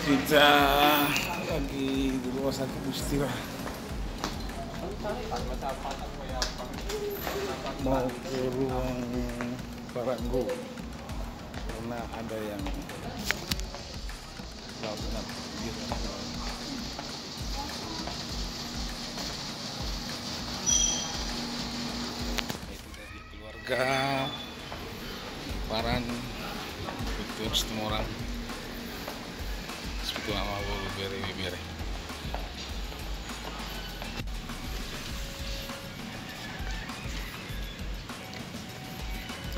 Kita lagi di rumah sakit Dustira. Mau ke ruang Paranggo karena ada yang melakukan gitu. Itu dari keluarga Pomparan, itu Situmorang Sipituama, Boru, Bere, Ibebere.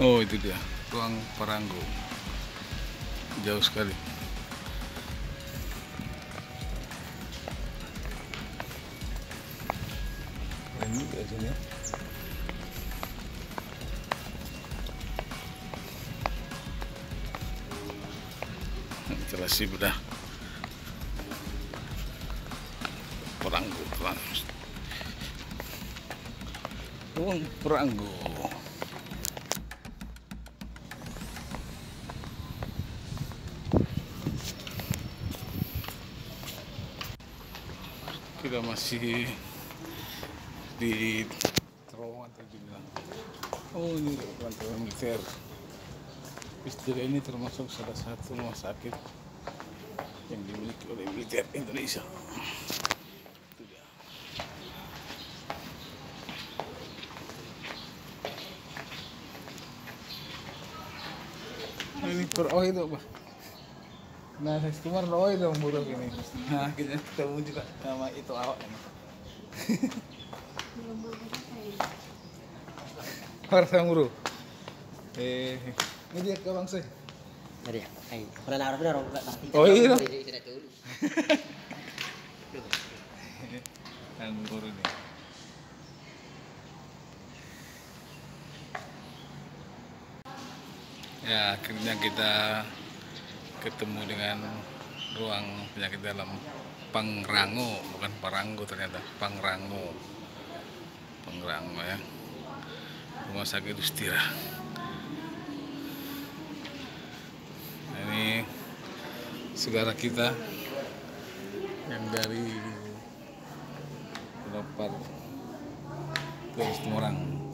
Oh, itu dia ruang Paranggo, jauh sekali. Keren juga sini ya. Jelas sih udah Paranggo, ruang Paranggo. Kita masih di terowongan terbilang. Oh, ini terowongan militer. Dustira ini termasuk salah satu rumah sakit yang dimiliki oleh militer Indonesia. Itu dia. Ini oh itu apa? Nah, saya kemarin oh itu buruk ini. Nah, kita ketemu juga sama itu awak ini. Harus nguru. Ini dia ke Bangso. Ada ya? Pernah naruh benar orang pasti. Oh iya. Sudah dulu. Namboru ini. Ya, akhirnya kita ketemu dengan ruang penyakit dalam Pangrango, bukan Paranggo ternyata, Pangrango ya, rumah sakit Dustira. Ini saudara kita yang dari Penopar Situmorang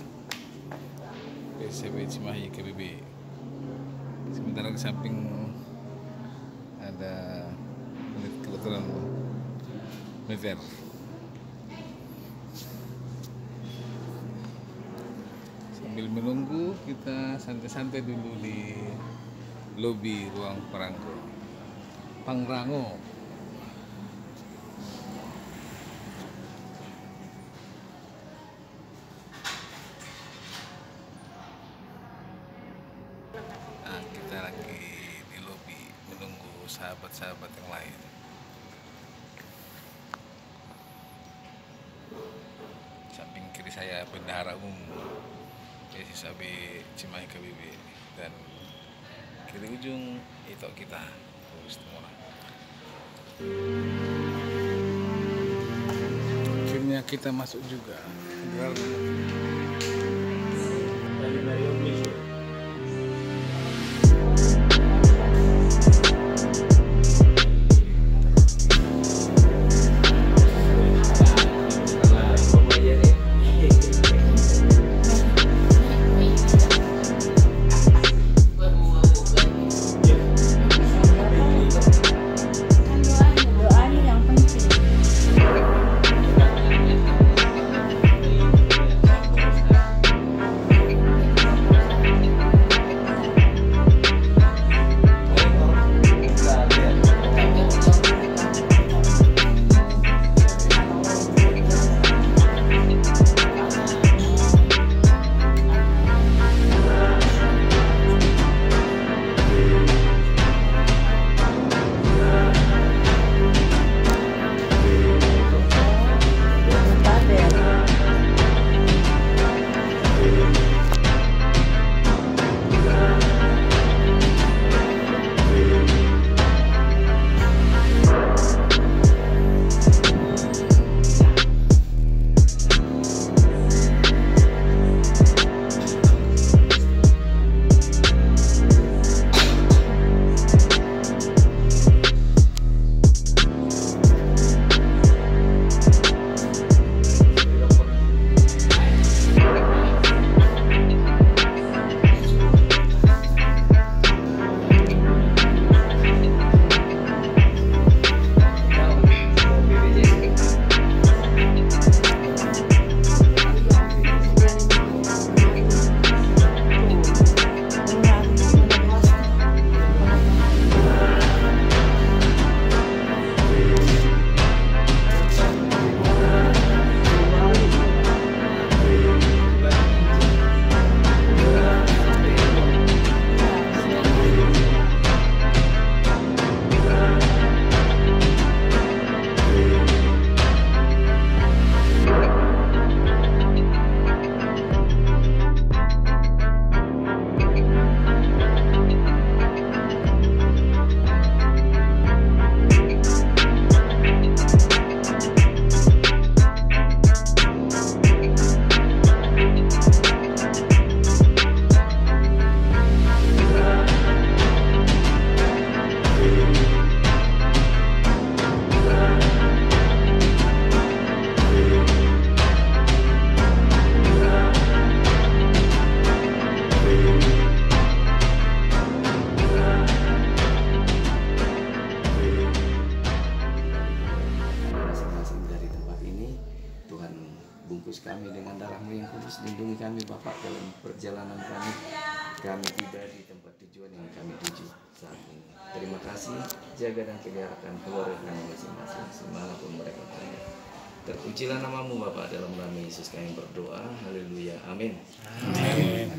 PSSAB Cimahi-KBB. Sementara di samping ada kebetulan militer. Sambil menunggu kita santai-santai dulu di lobi ruang Pangrango. Nah, kita lagi di lobi menunggu sahabat-sahabat yang lain. Samping kiri saya bendahara umum PSSAB Cimahi-KBB dan kiri ujung itu kita Situmorang. Akhirnya kita masuk juga. Lindungi kami Bapak dalam perjalanan kami tiba di tempat tujuan yang kami tuju saat ini. Terima kasih, jaga dan peliharakan keluarga kami masing-masing dimanapun mereka berada. Terpujilah namamu Bapak, dalam nama Yesus kami berdoa. Haleluya, amin. Amin.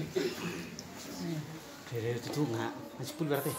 Bere itu nggak masih pun berarti.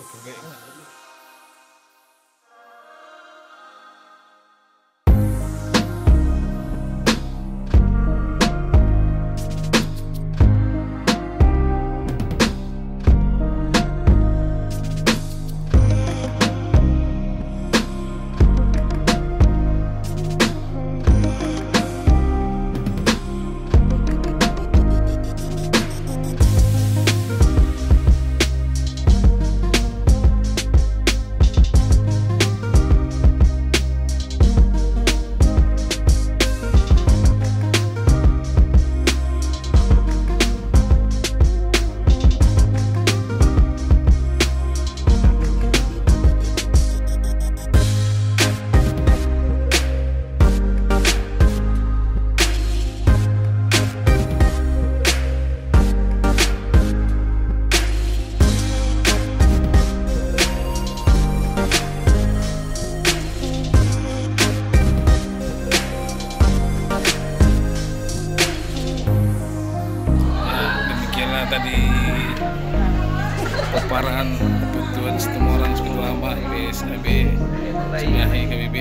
Tadi Pomparan Tuan Situmorang Sipituama PSSAB Cimahi-KBB.